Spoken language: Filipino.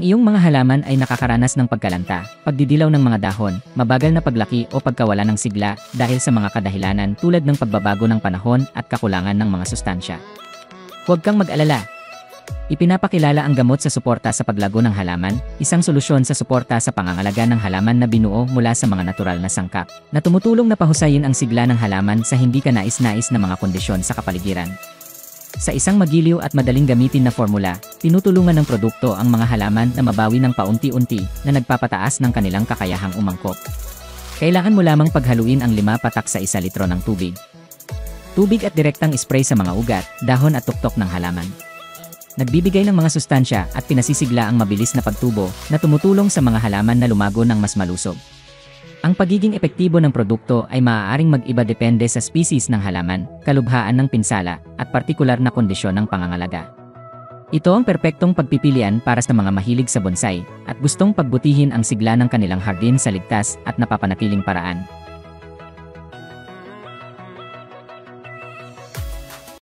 iyong mga halaman ay nakakaranas ng pagkalanta, pagdidilaw ng mga dahon, mabagal na paglaki o pagkawala ng sigla dahil sa mga kadahilanan tulad ng pagbabago ng panahon at kakulangan ng mga sustansya. Huwag kang mag-alala. Ipinapakilala ang gamot sa suporta sa paglago ng halaman, isang solusyon sa suporta sa pangangalaga ng halaman na binuo mula sa mga natural na sangkap, na tumutulong na pahusayin ang sigla ng halaman sa hindi kanais-nais na mga kondisyon sa kapaligiran. Sa isang magiliw at madaling gamitin na formula, tinutulungan ng produkto ang mga halaman na mabawi ng paunti-unti na nagpapataas ng kanilang kakayahang umangkop. Kailangan mo lamang paghaluin ang 5 patak sa 1 litro ng tubig. Tubig at direktang spray sa mga ugat, dahon at tuktok ng halaman. Nagbibigay ng mga sustansya at pinasisigla ang mabilis na pagtubo na tumutulong sa mga halaman na lumago ng mas malusog. Ang pagiging epektibo ng produkto ay maaaring mag-iba depende sa species ng halaman, kalubhaan ng pinsala, at partikular na kondisyon ng pangangalaga. Ito ang perpektong pagpipilian para sa mga mahilig sa bonsai at gustong pagbutihin ang sigla ng kanilang hardin sa ligtas at napapanatiling paraan.